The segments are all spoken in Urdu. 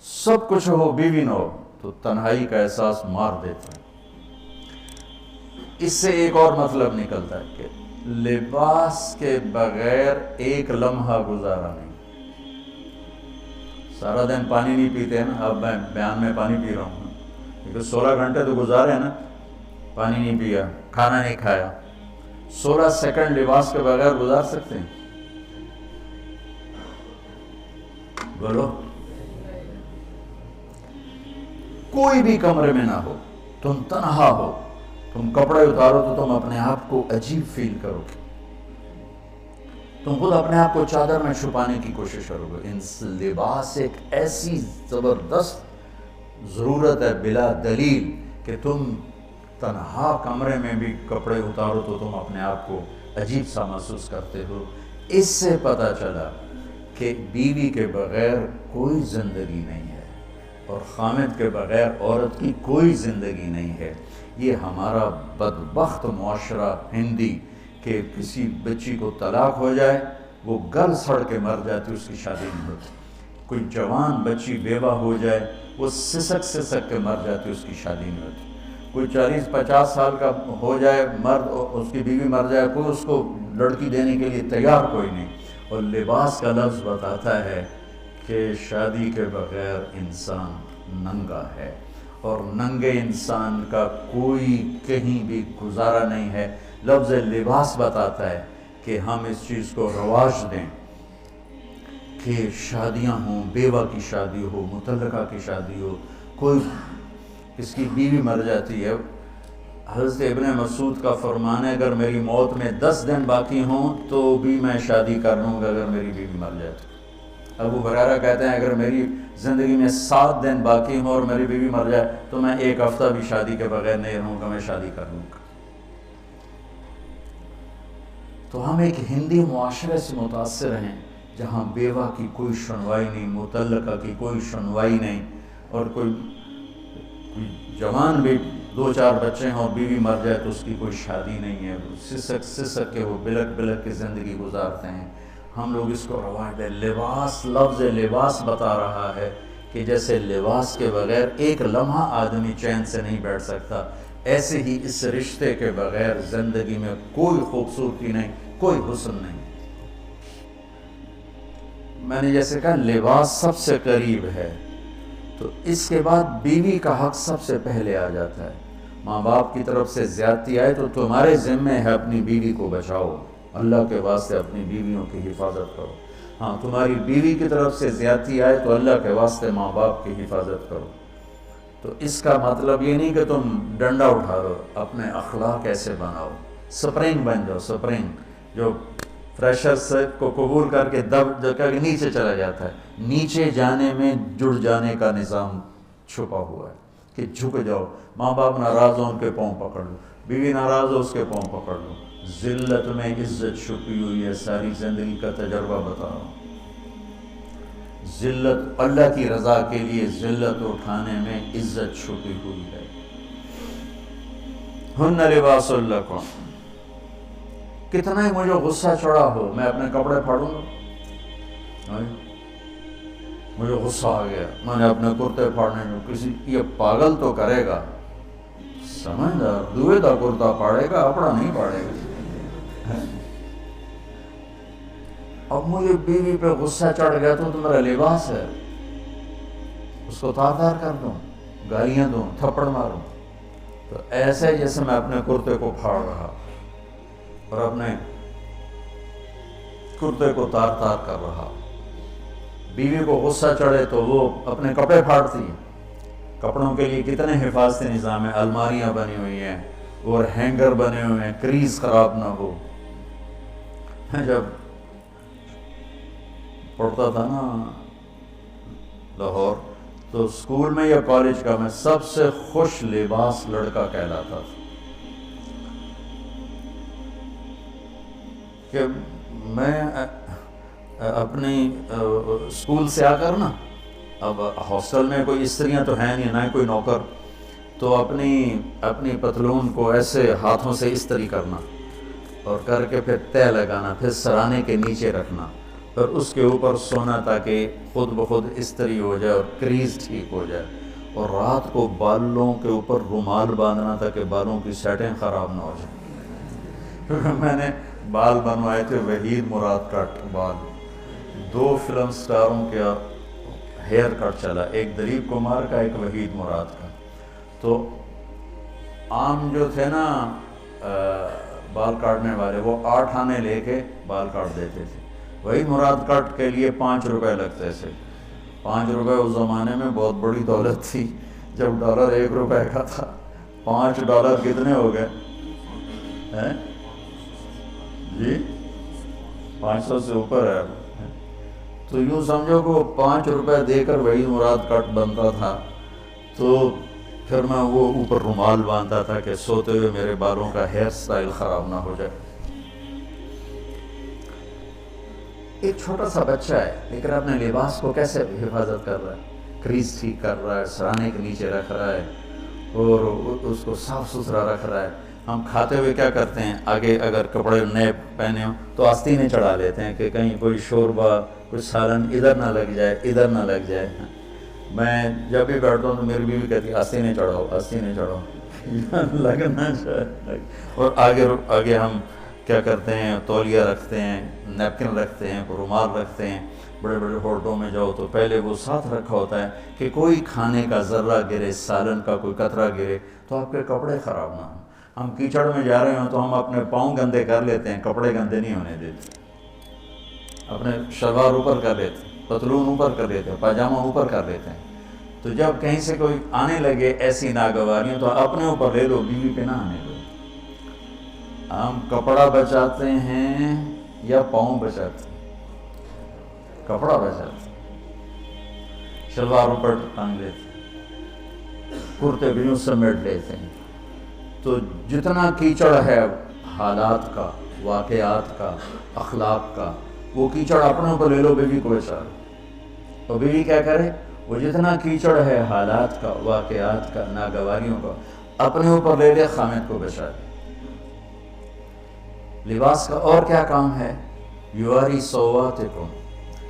سب کچھ ہو بیوی نہ ہو تو تنہائی کا احساس مار دیتا ہے۔ اس سے ایک اور مطلب نکلتا ہے کہ لباس کے بغیر ایک لمحہ گزارا نہیں۔ سارا دن پانی نہیں پیتے ہیں نا، اب میں بیان میں پانی پی رہا ہوں کیونکہ 16 گھنٹے تو گزارے ہیں نا، پانی نہیں پیا، کھانا نہیں کھایا، 16 سیکنڈ لباس کے بغیر گزار سکتے ہیں؟ بولو۔ کوئی بھی کمرے میں نہ ہو، تم تنہا ہو، تم کپڑے اتارو تو تم اپنے آپ کو عجیب فیل کرو گے، تم خود اپنے آپ کو چادر میں چھپانے کی کوشش کرو گے۔ لباس ایک ایسی زبردست ضرورت ہے بلا دلیل کہ تم تنہا کمرے میں بھی کپڑے اتارو تو تم اپنے آپ کو عجیب سا محسوس کرتے ہو۔ اس سے پتہ چلا کہ بیوی کے بغیر کوئی زندگی نہیں ہے اور خامد کے بغیر عورت کی کوئی زندگی نہیں ہے۔ یہ ہمارا بدبخت معاشرہ ہندی کہ کسی بچی کو طلاق ہو جائے وہ گل سڑ کے مر جاتی، اس کی شادی نہیں ہوتی۔ کوئی جوان بچی بیوہ ہو جائے وہ سسک کے مر جاتی، اس کی شادی نہیں ہوتی۔ کوئی 40-50 سال کا ہو جائے مرد، اس کی بیوی مر جائے، کوئی اس کو لڑکی دینے کے لیے تیار کوئی نہیں۔ اور لباس کا لفظ بتاتا ہے کہ شادی کے بغیر انسان ننگا ہے، اور ننگے انسان کا کوئی کہیں بھی گزارا نہیں ہے۔ لفظ لباس بتاتا ہے کہ ہم اس چیز کو رواج دیں کہ شادیاں ہوں، بیوہ کی شادی ہو، مطلقہ کی شادی ہو، کوئی اس کی بیوی مر جاتی ہے۔ حضرت ابن مسعود کا فرمان ہے اگر میری موت میں 10 دن باقی ہوں تو بھی میں شادی کر لوں گا اگر میری بیوی مر جائے تو۔ ابو ہریرہ کہتے ہیں اگر میری زندگی میں 7 دن باقی ہوں اور میری بیوی مر جائے تو میں 1 ہفتہ بھی شادی کے بغیر نہیں رہوں گا، میں شادی کر لوں گا۔ تو ہم ایک ہندی معاشرے سے متاثر ہیں جہاں بیوہ کی کوئی سنوائی نہیں، مطلقہ کی کوئی سنوائی نہیں، اور کوئی جوان بھی 2-4 بچے ہیں اور بیوی مر جائے تو اس کی کوئی شادی نہیں ہے، سسک کے وہ بلک کے زندگی گزارتے ہیں۔ ہم لوگ اس کو رواج دیں۔ لباس، لفظ لباس بتا رہا ہے کہ جیسے لباس کے بغیر ایک لمحہ آدمی چین سے نہیں بیٹھ سکتا، ایسے ہی اس رشتے کے بغیر زندگی میں کوئی خوبصورتی نہیں، کوئی حسن نہیں۔ میں نے جیسے کہا لباس سب سے قریب ہے، تو اس کے بعد بیوی کا حق سب سے پہلے آ جاتا ہے۔ ماں باپ کی طرف سے زیادتی آئے تو تمہارے ذمہ ہے اپنی بیوی کو بچاؤ، اللہ کے واسطے اپنی بیویوں کی حفاظت کرو۔ ہاں، تمہاری بیوی کی طرف سے زیادتی آئے تو اللہ کے واسطے ماں باپ کی حفاظت کرو۔ تو اس کا مطلب یہ نہیں کہ تم ڈنڈا اٹھا دو، اپنے اخلاق ایسے بناؤ، سپرنگ بن جاؤ، سپرنگ جو فریشرز کو قبول کر کے دب کر کے نیچے چلا جاتا ہے۔ نیچے جانے میں جڑ جانے کا نظام چھپا ہوا ہے کہ جھک جاؤ، ماں باپ ناراض ہو ان کے پاؤں پکڑ لو، بیوی ناراض ہو اس کے پاؤں پکڑ لو۔ ذلت میں عزت چھپی ہوئی ہے، ساری زندگی کا تجربہ بتا رہا ہوں۔ ذلت، اللہ کی رضا کے لیے ذلت اٹھانے میں عزت چھپی ہوئی ہے۔ ہن لباس لکم۔ کتنا ہی مجھے غصہ چڑھا ہو میں اپنے کپڑے پھاڑوں گا، مجھے غصہ آ گیا میں نے اپنے کرتے پھاڑنے میں، کسی یہ پاگل تو کرے گا، سمجھدار دوئے دا کرتا پھاڑے گا، اپنا نہیں پھاڑے گا۔ اب مجھے بیوی پہ غصہ چڑھ گیا تو میرا لباس ہے، اس کو تار کر دوں، گالیاں دوں، تھپڑ ماروں، تو ایسے جیسے میں اپنے کرتے کو پھاڑ رہا اور اپنے کرتے کو تار کر رہا۔ بیوی کو غصہ چڑھے تو وہ اپنے کپڑے پھاڑتی ہے۔ کپڑوں کے لیے کتنے حفاظتی نظام ہیں، الماریاں بنی ہوئی ہیں اور ہینگر بنے ہوئے ہیں، کریز خراب نہ ہو۔ جب پڑھتا تھا نا لاہور تو اسکول میں یا کالج کا میں سب سے خوش لباس لڑکا کہلاتا تھا کہ میں اپنی اسکول سے آ کر نا، اب ہاسٹل میں کوئی استریاں تو ہیں نہیں، نہ کوئی نوکر، تو اپنی پتلون کو ایسے ہاتھوں سے استری کرنا اور کر کے پھر تہ لگانا، پھر سرانے کے نیچے رکھنا اور اس کے اوپر سونا تاکہ خود بخود استری ہو جائے اور کریز ٹھیک ہو جائے، اور رات کو بالوں کے اوپر رومال باندھنا تاکہ بالوں کی سیٹیں خراب نہ ہو جائیں۔ میں نے بال بنوائے تھے وحید مراد کٹ بال، 2 فلم سٹاروں کا ہیئر کٹ چلا، ایک دلیپ کمار کا، ایک وحید مراد کا۔ تو عام جو تھے نا بال کاٹنے والے، وہ 8 آنے لے کے بال کاٹ دیتے تھے۔ وحید مراد کٹ کے لیے 5 روپے لگتے تھے۔ 5 روپے اس زمانے میں بہت بڑی دولت تھی، جب ڈالر 1 روپے کا تھا۔ 5 ڈالر کتنے ہو گئے جی؟ 500 سے اوپر ہے۔ تو یوں سمجھو کہ 5 روپے دے کر وحید مراد کٹ بنتا تھا، تو پھر میں وہ اوپر رومال باندھتا تھا کہ سوتے ہوئے میرے بالوں کا ہیئر سٹائل خراب نہ ہو جائے۔ ایک چھوٹا سا بچہ ہے لیکن اپنے لباس کو کیسے حفاظت کر رہا ہے، کریز ٹھیک کر رہا ہے، سرانے کے نیچے رکھ رہا ہے اور اس کو صاف ستھرا رکھ رہا ہے۔ ہم کھاتے ہوئے کیا کرتے ہیں، آگے اگر کپڑے نئے پہنے ہوں تو آستینیں چڑھا لیتے ہیں کہ کہیں کوئی شوربہ، کوئی سالن ادھر نہ لگ جائے، ادھر نہ لگ جائے۔ میں جب بھی بیٹھتا ہوں تو میری بیوی کہتی ہے آستینیں چڑھاؤ، آستینیں چڑھاؤ، لگنا چاہے۔ اور آگے ہم کیا کرتے ہیں، تولیہ رکھتے ہیں، نیپکن رکھتے ہیں، رومال رکھتے ہیں۔ بڑے بڑے ہوٹلوں میں جاؤ تو پہلے وہ ساتھ رکھا ہوتا ہے کہ کوئی کھانے کا ذرہ گرے، سالن کا کوئی قطرہ گرے تو آپ کے کپڑے خراب نہ ہوں۔ ہم کیچڑ میں جا رہے ہوں تو ہم اپنے پاؤں گندے کر لیتے ہیں، کپڑے گندے نہیں ہونے دیتے۔ اپنے شلوار اوپر کر لیتے ہیں، پتلون اوپر کر لیتے ہیں، پاجامہ اوپر کر لیتے ہیں۔ تو جب کہیں سے کوئی آنے لگے ایسی ناگواریاں تو اپنے اوپر لے لو، بیوی پہ نہ آنے دو۔ ہم کپڑا بچاتے ہیں یا پاؤں بچاتے ہیں؟ کپڑا بچاتے ہیں، شلوار اوپر ٹانگ لیتے ہیں، کرتے بھی یوں سمیٹ لیتے ہیں۔ تو جتنا کیچڑ ہے حالات کا، واقعات کا، اخلاق کا، وہ کیچڑ اپنے اوپر لے لو، بیوی کو بچا لو۔ اور بیوی کیا کرے، وہ جتنا کیچڑ ہے حالات کا، واقعات کا، ناگواریوں کا، اپنے اوپر لے لے، خامد کو بچا لے۔ لباس کا اور کیا کام ہے، یواری سواتکم،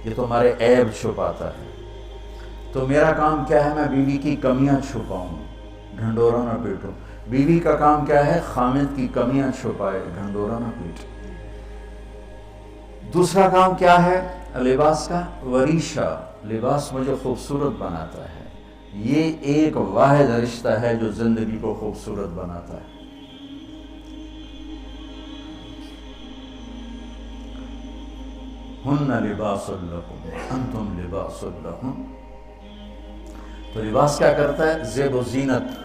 یہ تمہارے عیب چھپاتا ہے۔ تو میرا کام کیا ہے، میں بیوی کی کمیاں چھپاؤں، ڈھنڈورا نہ پیٹوں۔ بیوی کا کام کیا ہے، خامد کی کمیاں چھپائے، ڈھنڈورا نہ پیٹے۔ دوسرا کام کیا ہے لباس کا، وریشہ، لباس مجھے خوبصورت بناتا ہے۔ یہ ایک واحد رشتہ ہے جو زندگی کو خوبصورت بناتا ہے۔ ہن لباس لکم انتم لباس لہن۔ تو لباس کیا کرتا ہے، زیب و زینت۔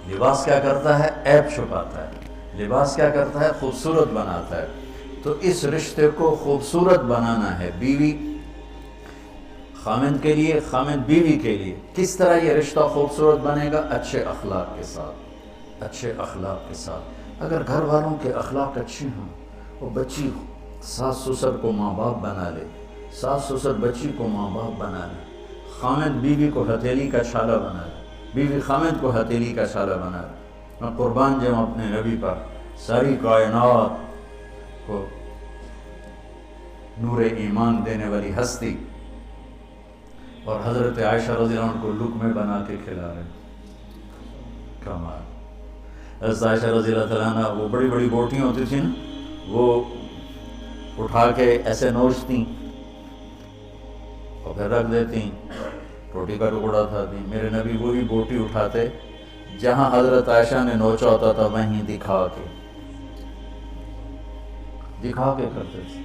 لباس کیا کرتا ہے، عیب چھپاتا ہے۔ لباس کیا کرتا ہے، خوبصورت بناتا ہے۔ تو اس رشتے کو خوبصورت بنانا ہے، بیوی خامد کے لیے، خامد بیوی کے لیے۔ کس طرح یہ رشتہ خوبصورت بنے گا، اچھے اخلاق کے ساتھ، اچھے اخلاق کے ساتھ۔ اگر گھر والوں کے اخلاق اچھے ہوں، وہ بچی ساس سسر کو ماں باپ بنا لے، ساس سسر بچی کو ماں باپ بنا لے، خامد بیوی کو ہتھیلی کا چھالا بنا لے، بیوی خامد کو ہتھیلی کا چھالا بنا لے۔ میں قربان جاؤں اپنے نبی پر، ساری کائنات کو نور ایمان دینے والی ہستی، اور حضرت عائشہ رضی اللہ عنہ کو لقمے بنا کے کھلا رہے۔ کمال۔ حضرت عائشہ رضی اللہ عنہ وہ بڑی بڑی بوٹیاں ہوتی تھیں نا، وہ اٹھا کے ایسے نوچتیں اور پھر رکھ دیتی، روٹی کا ٹکڑا تھا۔ میرے نبی وہی بوٹی اٹھاتے جہاں حضرت عائشہ نے نوچا ہوتا تھا، وہیں دکھا کے کرتے تھے،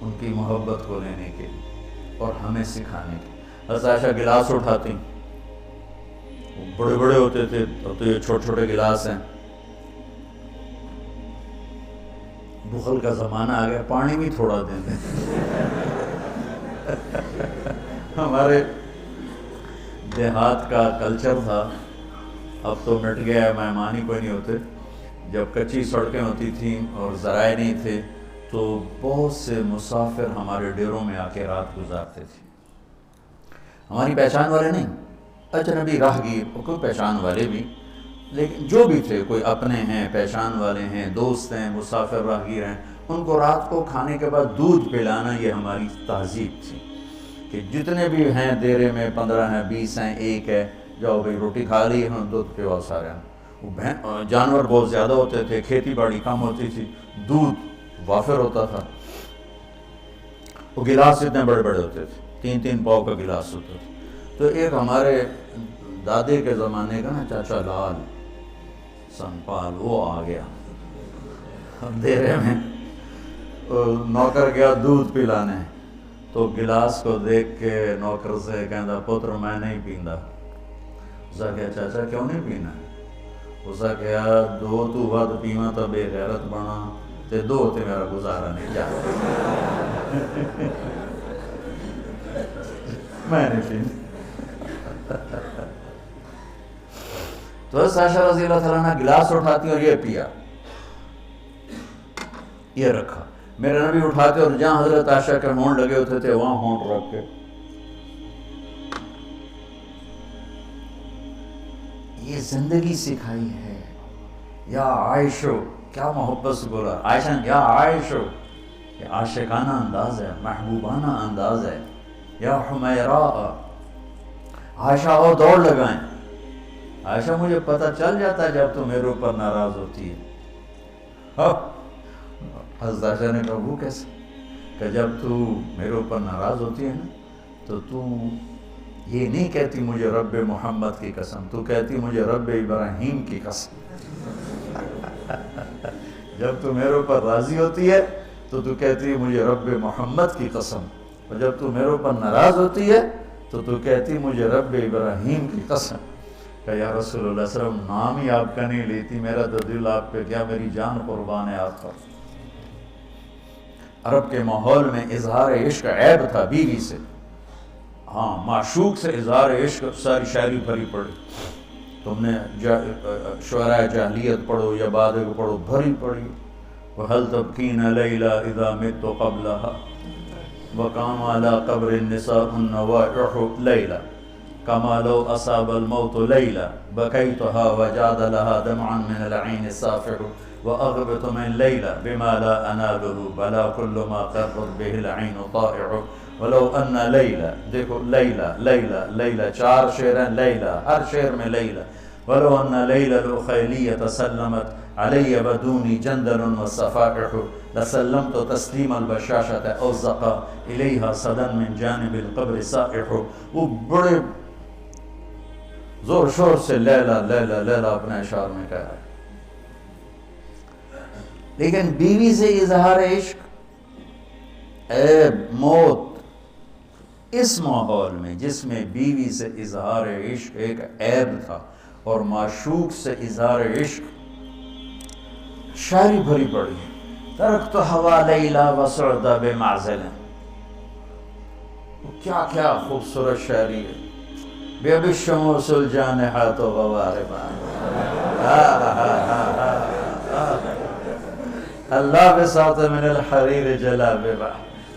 ان کی محبت کو لینے کے لیے اور ہمیں سکھانے کے۔ حضرت عائشہ گلاس اٹھاتی، بڑے بڑے ہوتے تھے، اب تو یہ چھوٹے چھوٹے گلاس ہیں۔ بخل کا زمانہ آ گیا، پانی بھی تھوڑا دیں دیں۔ ہمارے دیہات کا کلچر تھا، اب تو مٹ گیا ہے، مہمان ہی کوئی نہیں ہوتے۔ جب کچی سڑکیں ہوتی تھیں اور ذرائع نہیں تھے تو بہت سے مسافر ہمارے ڈیروں میں آ کے رات گزارتے تھے، ہماری پہچان والے نہیں، اجنبی راہگیر، کوئی پہچان والے بھی، لیکن جو بھی تھے، کوئی اپنے ہیں، پہچان والے ہیں، دوست ہیں، مسافر راہگیر ہیں، ان کو رات کو کھانے کے بعد دودھ پلانا یہ ہماری تہذیب تھی کہ جتنے بھی ہیں دیرے میں 15 ہیں 20 ہیں 1 ہے، جاؤ بھائی روٹی کھا لی ہم دودھ پیو سارے ہیں۔ وہ جانور بہت زیادہ ہوتے تھے، کھیتی باڑی کم ہوتی تھی، دودھ وافر ہوتا تھا، وہ گلاس اتنے بڑے بڑے ہوتے تھے، 3 پاؤ کا گلاس ہوتا تھا۔ تو ایک ہمارے دادے کے زمانے کا نا چاچا لال سنپال وہ آ گیا دیرے میں، نوکر گیا دودھ پلانے، تو گلاس کو دیکھ کے نوکر سے کہندا پتر میں نہیں پیندا۔ اسا کہا چاچا کیوں نہیں پینا؟ اسا کہا 2 تو ود پیواں تو بے غیرت بنا تے 2 تے میرا گزارا نہیں جا میں نہیں پینا۔ تو عائشہ رضی اللہ تعالیٰ عنہ گلاس اٹھاتی اور یہ پیا، یہ رکھا۔ میرے نبی اٹھاتے اور جہاں حضرت عائشہ کے ہونٹ لگے ہوتے تھے وہاں ہونٹ رکھ کے یہ زندگی سکھائی ہے۔ یا عائشو، کیا محبت سے بولا عائشہ، یا عائشو، یہ عاشقانہ انداز ہے، محبوبانہ انداز ہے۔ یا حمیراء، عائشہ اور دوڑ لگائیں، عائشہ مجھے پتہ چل جاتا ہے جب تو میرے اوپر ناراض ہوتی ہے۔ حضرت عائشہ نے کہا وہ کیسے؟ کہ جب تو میرے اوپر ناراض ہوتی ہے نا تو یہ نہیں کہتی مجھے رب محمد کی قسم، تو کہتی مجھے رب ابراہیم کی قسم۔ جب تو میرے اوپر راضی ہوتی ہے تو کہتی مجھے رب محمد کی قسم، اور جب تو میرے اوپر ناراض ہوتی ہے تو کہتی مجھے رب ابراہیم کی قسم۔ کہ یا رسول اللہ صلی اللہ علیہ وسلم نام ہی آپ کا نہیں لیتی، میرا تو دل آپ پہ کیا، میری جان قربان ہے آپ پر۔ عرب کے ماحول میں اظہار عشق عیب تھا بیوی سے، ہاں معشوق سے اظہار عشق ساری شاعری بھری پڑی، تم نے شعراء جاہلیت پڑھو یا بعد کو پڑھو، بھری پڑی۔ وَهَلْ تَبْكِينَ لَيْلَا إِذَا مِتُّ قَبْلَهَا وَقَامَ عَلَىٰ قَبْرِ النِّسَاءُ النَّوَائِحُ لَيْلًا كَمَا لَوْ أَصَابَ الْمَوْتُ لَيْلًا بَكَيْتُهَا وَجَادَ لَهَا دَمْعًا مِنَ الْعَيْنِ السَّافِحُ وَأَغْبِطُ مِنْ لَيْلًا بِمَا لَا أَنَالُهُ بَلَا كُلُّ مَا قَرَّتْ بِهِ الْعَيْنُ طَائِعُ وَلَوْ أَنَّ لَيْلًا، دیکھو لیلہ لیلہ لیلہ 4 شعر ہیں، لیلہ ہر شعر میں لیلہ۔ وَلَوْ أَنَّ لَيْلَ الْأُخَيْلِيَّةَ سَلَّمَتْ عَلَيَّ بَدُونِي جَنْدَلٌ وَالصَّفَائِحُ لَسَلَّمْتُ تَسْلِيمَ الْبَشَاشَةَ أَوْ زَقَى إِلَيْهَا صَدًا مِنْ جَانِبِ الْقَبْرِ سَائِحُ۔ وہ بڑے زور شور سے لیلہ لیلہ لیلہ اپنے اشعار میں کہا ہے، لیکن بیوی سے اظہار عشق عیب، موت، اس ماحول میں جس میں بیوی سے اظہار عشق ایک عیب تھا اور معشوق سے اظہار عشق شاعری بھری پڑی ہے۔ ترکت ہوا لیلا وسعد بمعزل، کیا کیا خوبصورت شاعری ہے۔ بے بالشموس الجانحات غواربا، اللہ بساط من الحریر جلاببا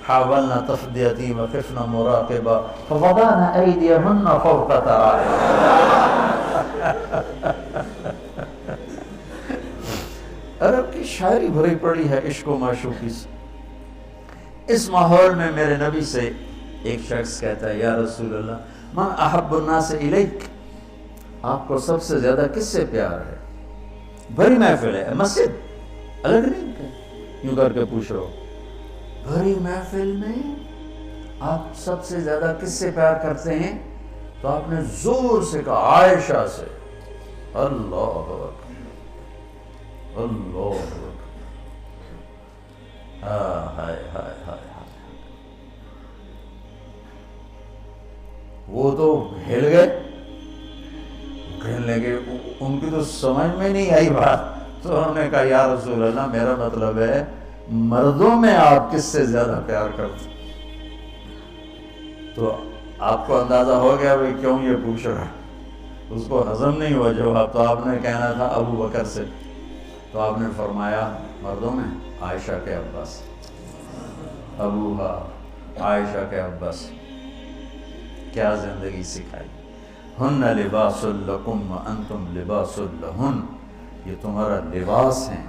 حاولنا تفدیتی وخفنا مراقبا فوضعنا ایدیہن فوق ترائب۔ عرب کی شاعری بھری پڑی ہے عشق و معشوقی سے۔ اس ماحول میں میرے نبی سے ایک شخص کہتا ہے یا رسول اللہ من احب الناس الیک، آپ کو سب سے زیادہ کس سے پیار ہے؟ بھری محفل ہے، مسجد الگ نہیں یوں کر کے پوچھ رہا ہو، بھری محفل میں آپ سب سے زیادہ کس سے پیار کرتے ہیں؟ تو آپ نے زور سے کہا عائشہ سے۔ اللہ اکبر، اللہ اکبر، ہائے ہائے ہائے، وہ تو ہل گئے، کہنے لگے، ان کی تو سمجھ میں نہیں آئی بات، تو انہوں نے کہا یا رسول اللہ میرا مطلب ہے مردوں میں آپ کس سے زیادہ پیار کرتے؟ تو آپ کو اندازہ ہو گیا بھائی کیوں یہ پوچھ رہا، اس کو ہضم نہیں ہوا جواب، تو آپ نے کہنا تھا ابو بکر سے، تو آپ نے فرمایا مردوں میں عائشہ کے عباس، ابوہا عائشہ کے عباس۔ کیا زندگی سکھائی، ہن لباس لکم وانتم لباس لہن، یہ تمہارا لباس ہیں،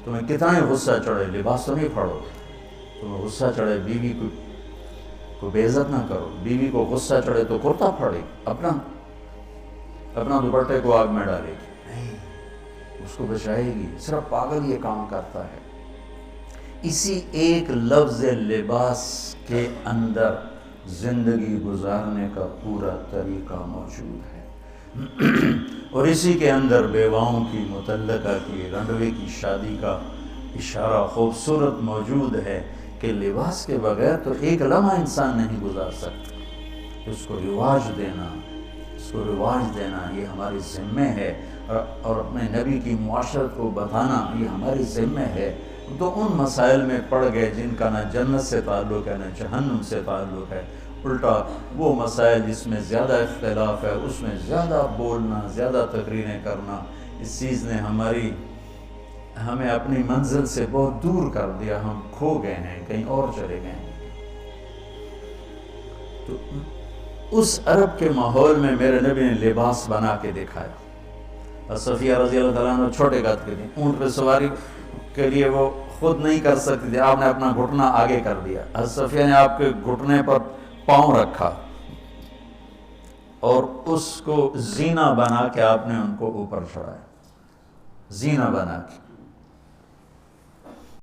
تمہیں کتنا ہی غصہ چڑھے لباس تو نہیں پھاڑو، تمہیں غصہ چڑھے بیوی کو بے عزت نہ کرو، بیوی کو غصہ چڑھے تو کرتا پھاڑے، اپنا دوپٹے کو آگ میں ڈالے گی نہیں، اس کو بچائے گی۔ صرف پاگل یہ کام کرتا ہے۔ اسی ایک لفظ لباس کے اندر زندگی گزارنے کا پورا طریقہ موجود ہے، اور اسی کے اندر بیواؤں کی، مطلقہ کی، رنڈوے کی شادی کا اشارہ خوبصورت موجود ہے کہ لباس کے بغیر تو ایک لمحہ انسان نہیں گزار سکتا۔ اس کو رواج دینا یہ ہماری ذمہ ہے، اور اپنے نبی کی معاشرت کو بتانا یہ ہماری ذمہ ہے۔ تو ان مسائل میں پڑ گئے جن کا نہ جنت سے تعلق ہے نہ جہنم سے تعلق ہے، الٹا وہ مسائل جس میں زیادہ اختلاف ہے اس میں زیادہ بولنا، زیادہ تقریریں کرنا، اس چیز نے ہمیں اپنی منزل سے بہت دور کر دیا، ہم کھو گئے ہیں، کہیں اور چلے گئے ہیں۔ تو اس عرب کے ماحول میں میرے نبی نے لباس بنا کے دکھایا۔ صفیہ رضی اللہ تعالیٰ عنہ چھوٹے قد کے تھے، اونٹ پہ سواری کے لیے وہ خود نہیں کر سکتی تھی، آپ نے اپنا گھٹنا آگے کر دیا، حضرت صفیہ نے آپ کے گھٹنے پر پاؤں رکھا اور اس کو زینہ بنا کے آپ نے ان کو اوپر چڑھایا، زینہ بنا کے۔